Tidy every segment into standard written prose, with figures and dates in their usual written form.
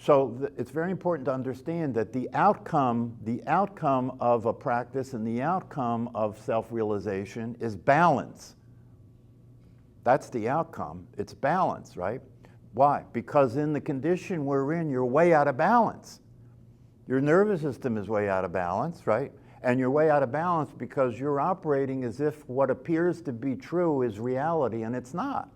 So it's very important to understand that the outcome of a practice and the outcome of self-realization is balance. That's the outcome. It's balance, right? Why? Because in the condition we're in, you're way out of balance. Your nervous system is way out of balance, right? And you're way out of balance because you're operating as if what appears to be true is reality, and it's not.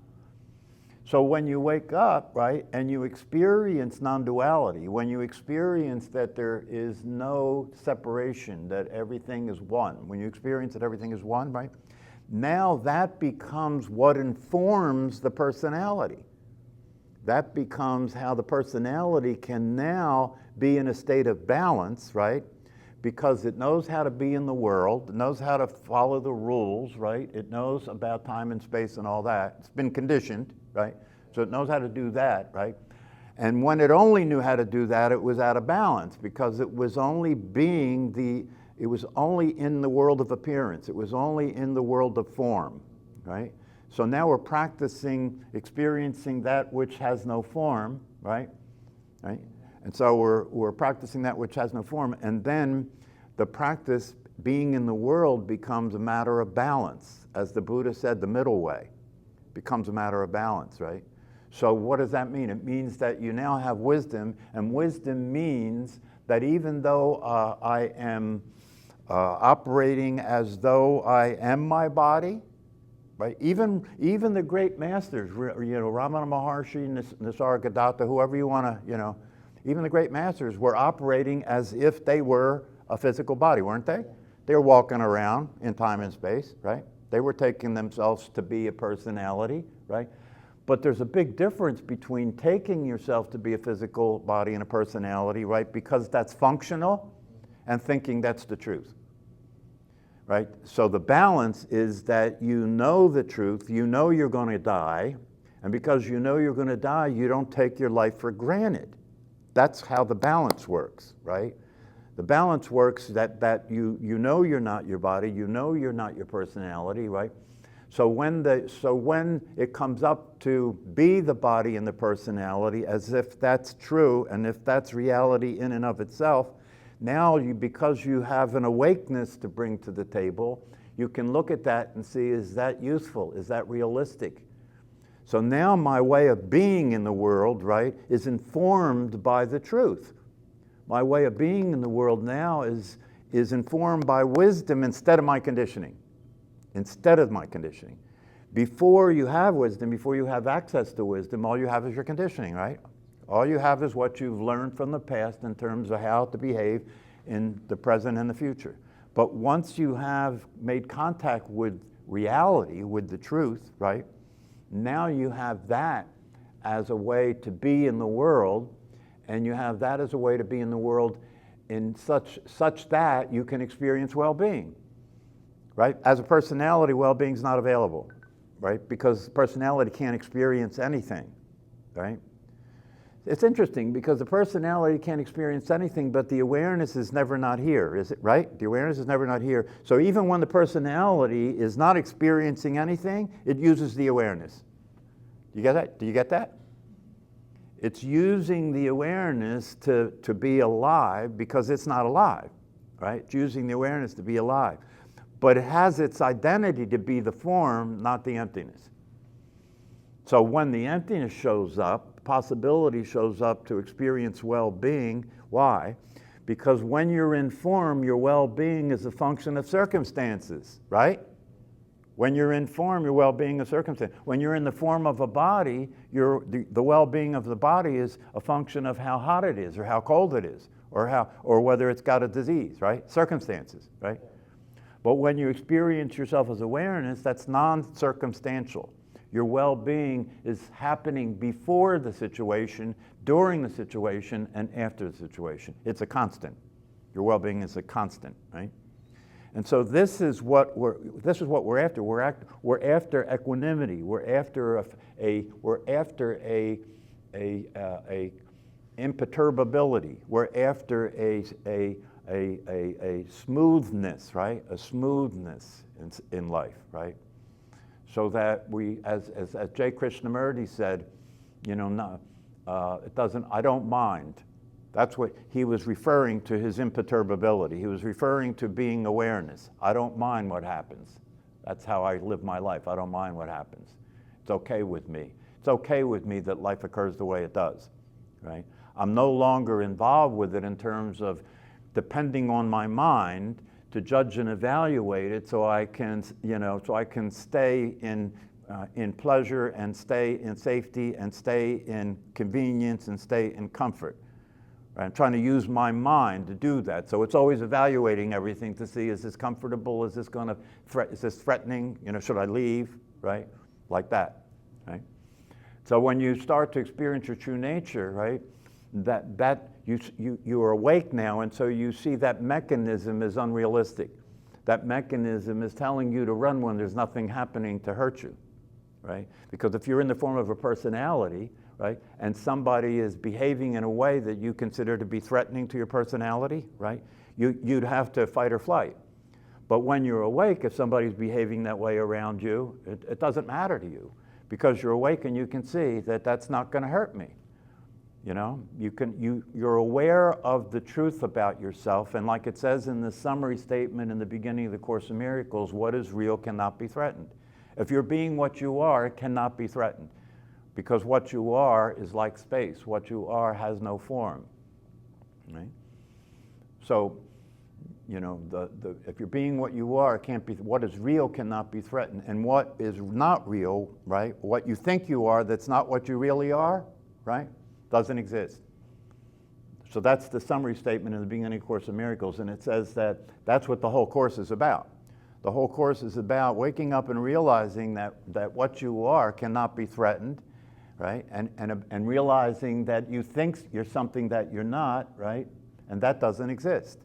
So when you wake up, right, and you experience non-duality, when you experience that there is no separation, that everything is one, when you experience that everything is one, right, now that becomes what informs the personality. That becomes how the personality can now be in a state of balance, right? Because it knows how to be in the world, it knows how to follow the rules, right? It knows about time and space and all that. It's been conditioned, right? So it knows how to do that, right? And when it only knew how to do that, it was out of balance because it was only it was only in the world of appearance. It was only in the world of form, right? So now we're practicing experiencing that which has no form, right? Right? And so we're practicing that which has no form, and then the practice being in the world becomes a matter of balance. As the Buddha said, the middle way becomes a matter of balance, right? So what does that mean? It means that you now have wisdom, and wisdom means that even though I am operating as though I am my body, right? Even the great masters, Ramana Maharshi, Nisargadatta, whoever you want to, even the great masters were operating as if they were a physical body, weren't they? They were walking around in time and space, right? They were taking themselves to be a personality, right? But there's a big difference between taking yourself to be a physical body and a personality, right? Because that's functional, and thinking that's the truth, right? So the balance is that you know the truth, you know you're going to die, and because you know you're going to die, you don't take your life for granted. That's how the balance works, right? The balance works that you know you're not your body, you know you're not your personality, right? So when it comes up to be the body and the personality, as if that's true and if that's reality in and of itself, now because you have an awakeness to bring to the table, you can look at that and see, is that useful? Is that realistic? So now my way of being in the world, right, is informed by the truth. My way of being in the world now is informed by wisdom instead of my conditioning. Instead of my conditioning. Before you have wisdom, before you have access to wisdom, all you have is your conditioning, right? All you have is what you've learned from the past in terms of how to behave in the present and the future. But once you have made contact with reality, with the truth, right? Now you have that as a way to be in the world, and you have that as a way to be in the world in such that you can experience well-being, right? As a personality, well-being is not available, right? Because personality can't experience anything, right? It's interesting because the personality can't experience anything, but the awareness is never not here, is it right? The awareness is never not here. So even when the personality is not experiencing anything, it uses the awareness. Do you get that? Do you get that? It's using the awareness to be alive because it's not alive, right? It's using the awareness to be alive. But it has its identity to be the form, not the emptiness. So when the emptiness shows up, possibility shows up to experience well-being. Why? Because when you're in form, your well-being is a function of circumstances, right? When you're in form, your well-being is circumstance. When you're in the form of a body, the well-being of the body is a function of how hot it is or how cold it is or whether it's got a disease, right? Circumstances, right? But when you experience yourself as awareness, that's non-circumstantial. Your well-being is happening before the situation, during the situation, and after the situation. It's a constant. Your well-being is a constant, right? And so this is what we're after. We're after equanimity. We're after a imperturbability. We're after a smoothness, right? A smoothness in life, right? So that we, as J. Krishnamurti said, I don't mind. That's what he was referring to, his imperturbability. He was referring to being awareness. I don't mind what happens. That's how I live my life. I don't mind what happens. It's okay with me. It's okay with me that life occurs the way it does, right? I'm no longer involved with it in terms of depending on my mind to judge and evaluate it so I can, so I can stay in pleasure and stay in safety and stay in convenience and stay in comfort. I'm trying to use my mind to do that. So it's always evaluating everything to see, is this comfortable? Is this is this threatening? Should I leave? Right? Like that, right? So when you start to experience your true nature, right, that you are awake now, and so you see that mechanism is unrealistic. That mechanism is telling you to run when there's nothing happening to hurt you, right? Because if you're in the form of a personality, right, and somebody is behaving in a way that you consider to be threatening to your personality, right, you'd have to fight or flight. But when you're awake, if somebody's behaving that way around you, it doesn't matter to you, because you're awake and you can see that that's not going to hurt me. You're aware of the truth about yourself, and like it says in the summary statement in the beginning of the Course in Miracles, what is real cannot be threatened. If you're being what you are, it cannot be threatened. Because what you are is like space. What you are has no form, right? So, if you're being what you are, it can't be. What is real cannot be threatened, and what is not real, right? What you think you are, that's not what you really are, right? Doesn't exist. So that's the summary statement in the beginning of Course in Miracles, and it says that that's what the whole Course is about. The whole Course is about waking up and realizing that what you are cannot be threatened, right? And realizing that you think you're something that you're not, right? And that doesn't exist.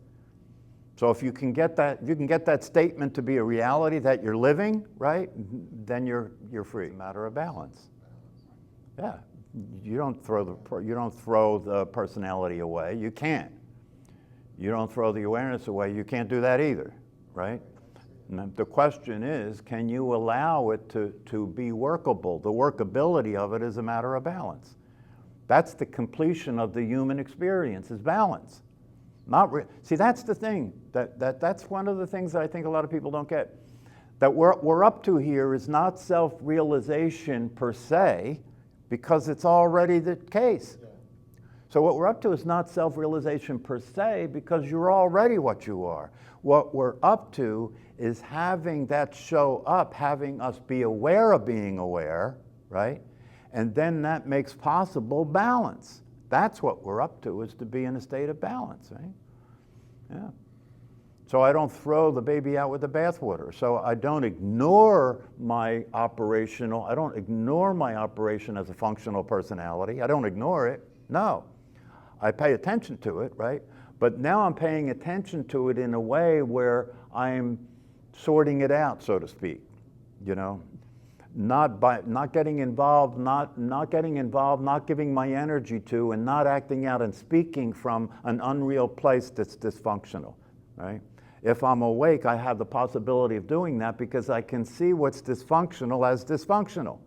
So if you can get that statement to be a reality that you're living, right? Then you're free. It's a matter of balance. Yeah. You don't throw the personality away. You can't. You don't throw the awareness away. You can't do that either, right? And the question is, can you allow it to be workable? The workability of it is a matter of balance. That's the completion of the human experience, is balance. See, that's the thing. That's one of the things that I think a lot of people don't get. That we're up to here is not self-realization per se, because it's already the case. Yeah. So what we're up to is not self-realization per se, because you're already what you are. What we're up to is having that show up, having us be aware of being aware, right? And then that makes possible balance. That's what we're up to, is to be in a state of balance, right? Yeah. So I don't throw the baby out with the bathwater. So I don't ignore my operation as a functional personality. I don't ignore it. No. I pay attention to it, right? But now I'm paying attention to it in a way where I'm sorting it out, so to speak. Not getting involved, not giving my energy to, and not acting out and speaking from an unreal place that's dysfunctional, right? If I'm awake, I have the possibility of doing that because I can see what's dysfunctional as dysfunctional.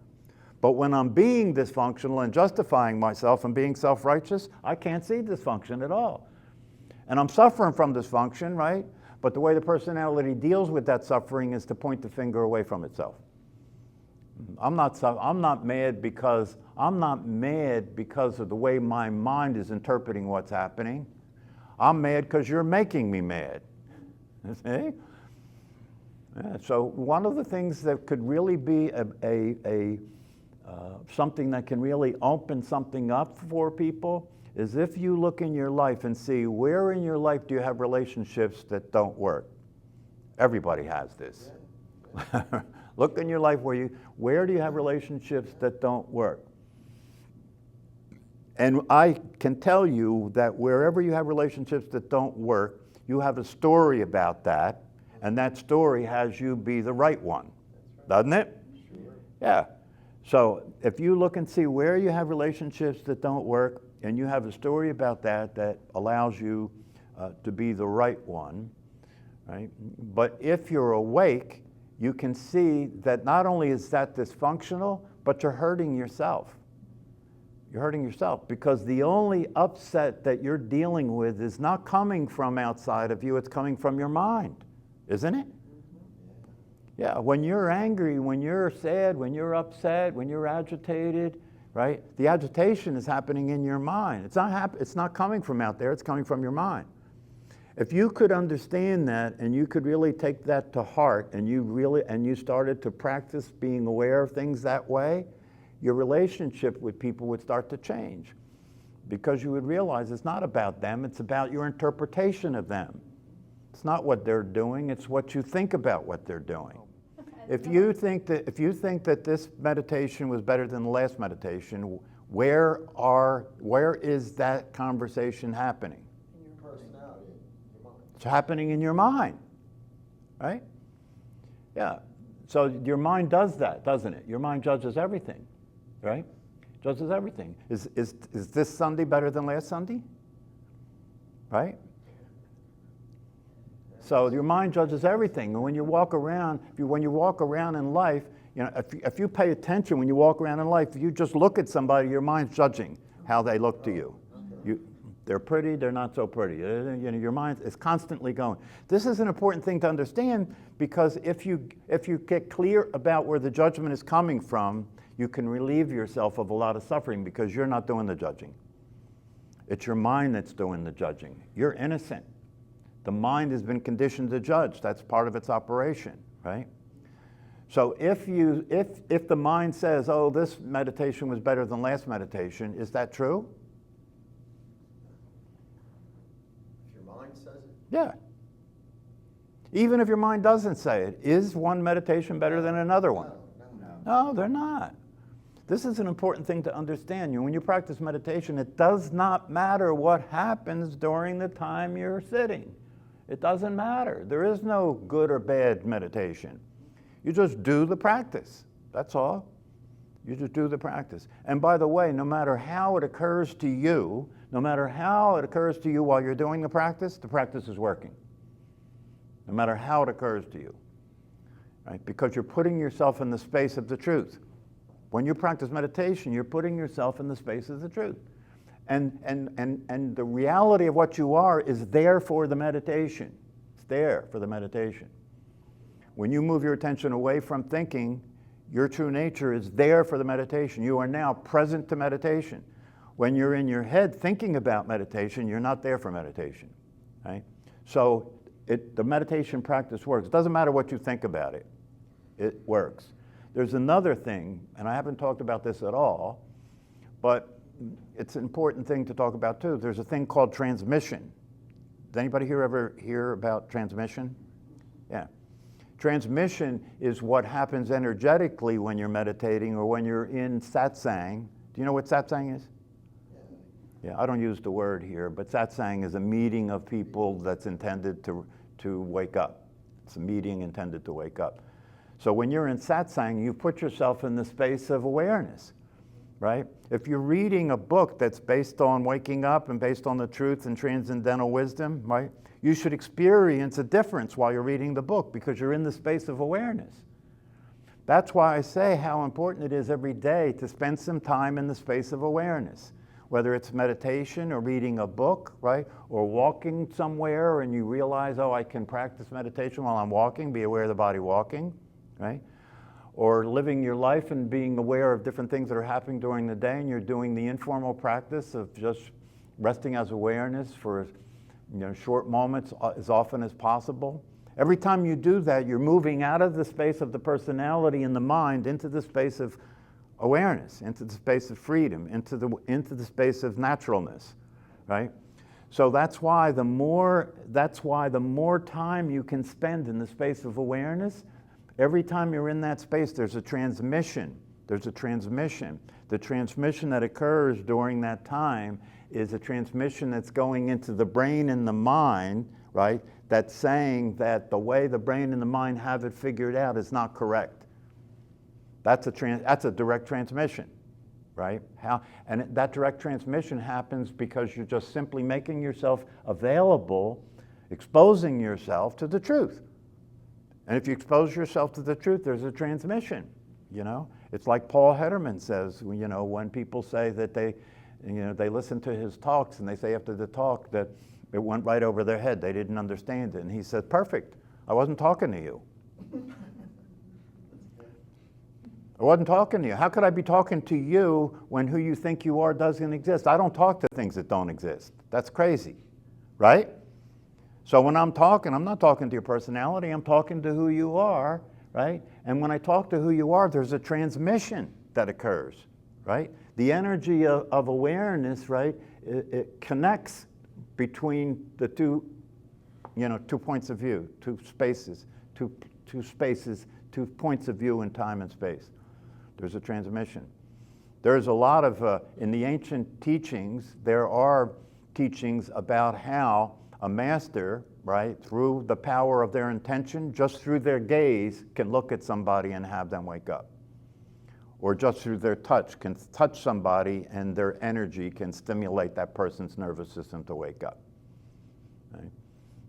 But when I'm being dysfunctional and justifying myself and being self-righteous, I can't see dysfunction at all. And I'm suffering from dysfunction, right? But the way the personality deals with that suffering is to point the finger away from itself. I'm not mad because of the way my mind is interpreting what's happening. I'm mad because you're making me mad. See? Yeah, so one of the things that could really be something that can really open something up for people is if you look in your life and see where in your life do you have relationships that don't work. Everybody has this. Look in your life where do you have relationships that don't work? And I can tell you that wherever you have relationships that don't work, you have a story about that, and that story has you be the right one, doesn't it? Sure. Yeah. So if you look and see where you have relationships that don't work, and you have a story about that allows you to be the right one, right? But if you're awake, you can see that not only is that dysfunctional, but you're hurting yourself. You're hurting yourself, because the only upset that you're dealing with is not coming from outside of you, it's coming from your mind, isn't it? Yeah, when you're angry, when you're sad, when you're upset, when you're agitated, right? The agitation is happening in your mind. It's not coming from out there, it's coming from your mind. If you could understand that, and you could really take that to heart, and you started to practice being aware of things that way, your relationship with people would start to change, because you would realize it's not about them, it's about your interpretation of them. It's not what they're doing, it's what you think about what they're doing. If you think that this meditation was better than the last meditation, where is that conversation happening? In your personality, your mind. It's happening in your mind, right? Yeah. So your mind does that, doesn't it? Your mind judges everything, right? Judges everything. Is this Sunday better than last Sunday? Right? So your mind judges everything. And when you walk around, in life, you know, if you pay attention when you walk around in life, if you just look at somebody, your mind's judging how they look to you. They're pretty, they're not so pretty. You know, your mind is constantly going. This is an important thing to understand, because if you get clear about where the judgment is coming from, you can relieve yourself of a lot of suffering, because you're not doing the judging. It's your mind that's doing the judging. You're innocent. The mind has been conditioned to judge. That's part of its operation, right? So if the mind says, oh, this meditation was better than last meditation, is that true? If your mind says it? Yeah. Even if your mind doesn't say it, is one meditation better than another one? No, they're not. This is an important thing to understand. When you practice meditation, it does not matter what happens during the time you're sitting. It doesn't matter. There is no good or bad meditation. You just do the practice. That's all. You just do the practice. And by the way, no matter how it occurs to you while you're doing the practice is working. No matter how it occurs to you, right? Because you're putting yourself in the space of the truth. When you practice meditation, you're putting yourself in the space of the truth. And the reality of what you are is there for the meditation. It's there for the meditation. When you move your attention away from thinking, your true nature is there for the meditation. You are now present to meditation. When you're in your head thinking about meditation, you're not there for meditation, right? So the meditation practice works. It doesn't matter what you think about it. It works. There's another thing, and I haven't talked about this at all, but it's an important thing to talk about too. There's a thing called transmission. Does anybody here ever hear about transmission? Yeah. Transmission is what happens energetically when you're meditating or when you're in satsang. Do you know what satsang is? Yeah, I don't use the word here, but satsang is a meeting of people that's intended to wake up. It's a meeting intended to wake up. So when you're in satsang, you put yourself in the space of awareness, right? If you're reading a book that's based on waking up and based on the truth and transcendental wisdom, right? You should experience a difference while you're reading the book, because you're in the space of awareness. That's why I say how important it is every day to spend some time in the space of awareness. Whether it's meditation or reading a book, right? Or walking somewhere and you realize, oh, I can practice meditation while I'm walking, be aware of the body walking, right? Or living your life and being aware of different things that are happening during the day, and you're doing the informal practice of just resting as awareness for short moments as often as possible. Every time you do that, you're moving out of the space of the personality and the mind into the space of awareness, into the space of freedom, into the space of naturalness, right? So that's why the more time you can spend in the space of awareness, every time you're in that space, there's a transmission. There's a transmission. The transmission that occurs during that time is a transmission that's going into the brain and the mind, right? That's saying that the way the brain and the mind have it figured out is not correct. That's a direct transmission, right? And that direct transmission happens because you're just simply making yourself available, exposing yourself to the truth. And if you expose yourself to the truth, there's a transmission. You know, it's like Paul Hederman says, you know, when people say that they listen to his talks and they say after the talk that it went right over their head, they didn't understand it. And he said, perfect, I wasn't talking to you. I wasn't talking to you. How could I be talking to you when who you think you are doesn't exist? I don't talk to things that don't exist. That's crazy, right? So when I'm talking, I'm not talking to your personality, I'm talking to who you are, right? And when I talk to who you are, there's a transmission that occurs, right? The energy of awareness, right, it connects between the two points of view, two points of view in time and space. There's a transmission. There's a lot of, in the ancient teachings, there are teachings about how a master, right, through the power of their intention, just through their gaze, can look at somebody and have them wake up. Or just through their touch, can touch somebody and their energy can stimulate that person's nervous system to wake up. Right?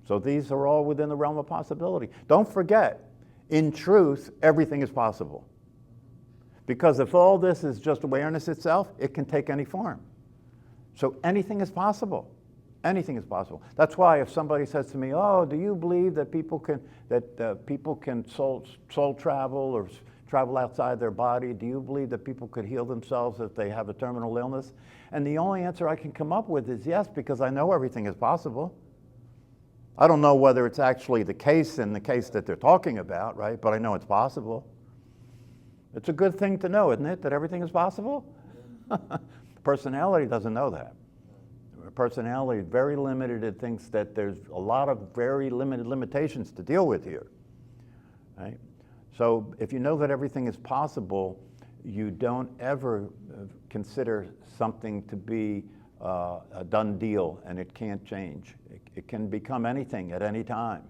So these are all within the realm of possibility. Don't forget, in truth, everything is possible. Because if all this is just awareness itself, it can take any form. So anything is possible. Anything is possible. That's why if somebody says to me, "Oh, do you believe that people can soul travel or travel outside their body? Do you believe that people could heal themselves if they have a terminal illness?" And the only answer I can come up with is yes, because I know everything is possible. I don't know whether it's actually the case in the case that they're talking about, right? But I know it's possible. It's a good thing to know, isn't it, that everything is possible? Personality doesn't know that. Personality is very limited. It thinks that there's a lot of very limited limitations to deal with here, right? So if you know that everything is possible, you don't ever consider something to be a done deal and it can't change. It can become anything at any time.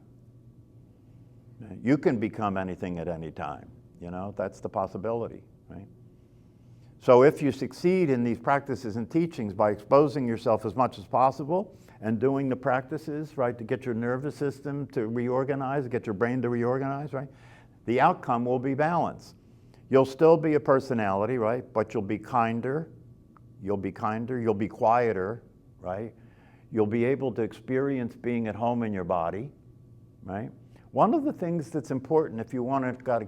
You can become anything at any time. You know, that's the possibility, right? So if you succeed in these practices and teachings by exposing yourself as much as possible and doing the practices, right, to get your nervous system to reorganize, get your brain to reorganize, right, the outcome will be balance. You'll still be a personality, right, but you'll be kinder, you'll be quieter, right? You'll be able to experience being at home in your body, right? One of the things that's important if you want to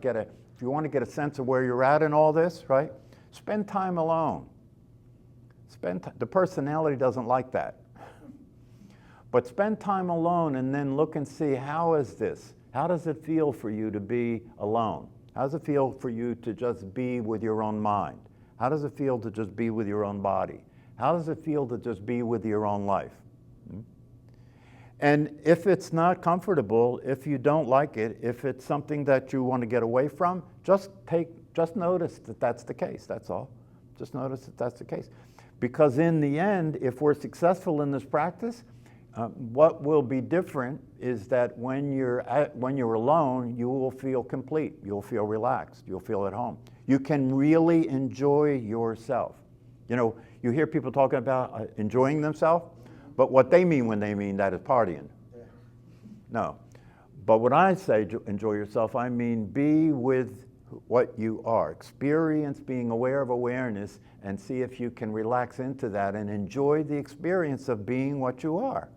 get a sense of where you're at in all this, right? Spend time alone. The personality doesn't like that. But spend time alone and then look and see, how is this? How does it feel for you to be alone? How does it feel for you to just be with your own mind? How does it feel to just be with your own body? How does it feel to just be with your own life? And if it's not comfortable, if you don't like it, if it's something that you want to get away from, just notice that that's the case, that's all. Just notice that that's the case. Because in the end, if we're successful in this practice, what will be different is that when you're alone, you will feel complete, you'll feel relaxed, you'll feel at home. You can really enjoy yourself. You know, you hear people talking about enjoying themselves, but what they mean when they mean that is partying. No. But when I say enjoy yourself, I mean be with what you are. Experience being aware of awareness and see if you can relax into that and enjoy the experience of being what you are.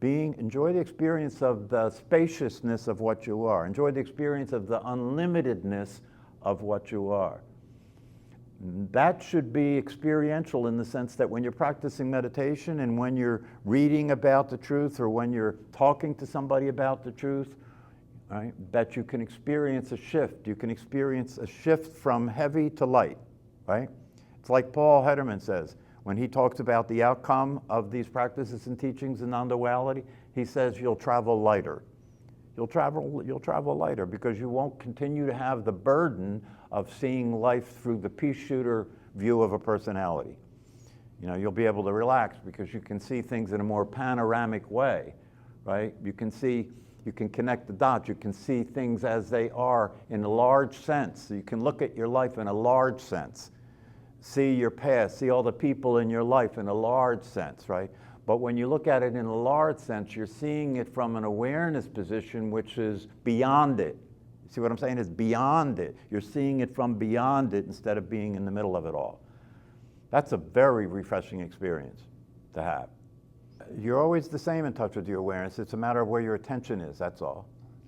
Enjoy the experience of the spaciousness of what you are. Enjoy the experience of the unlimitedness of what you are. That should be experiential in the sense that when you're practicing meditation and when you're reading about the truth or when you're talking to somebody about the truth, right, that you can experience a shift. You can experience a shift from heavy to light, right? It's like Paul Hederman says, when he talks about the outcome of these practices and teachings in non-duality, he says you'll travel lighter. You'll travel lighter because you won't continue to have the burden of seeing life through the pea shooter view of a personality. You know, you'll be able to relax because you can see things in a more panoramic way, right? You can connect the dots. You can see things as they are in a large sense. So you can look at your life in a large sense. See your past, see all the people in your life in a large sense, right? But when you look at it in a large sense, you're seeing it from an awareness position which is beyond it. See what I'm saying? It's beyond it. You're seeing it from beyond it instead of being in the middle of it all. That's a very refreshing experience to have. You're always the same in touch with your awareness. It's a matter of where your attention is, that's all.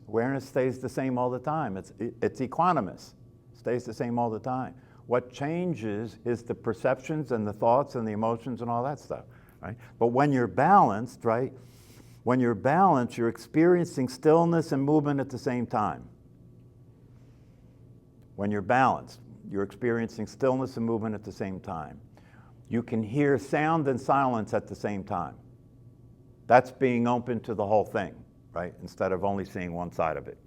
Awareness stays the same all the time. It's equanimous, stays the same all the time. What changes is the perceptions and the thoughts and the emotions and all that stuff, right? But when you're balanced, right? When you're balanced, you're experiencing stillness and movement at the same time. When you're balanced, you're experiencing stillness and movement at the same time. You can hear sound and silence at the same time. That's being open to the whole thing, right? Instead of only seeing one side of it.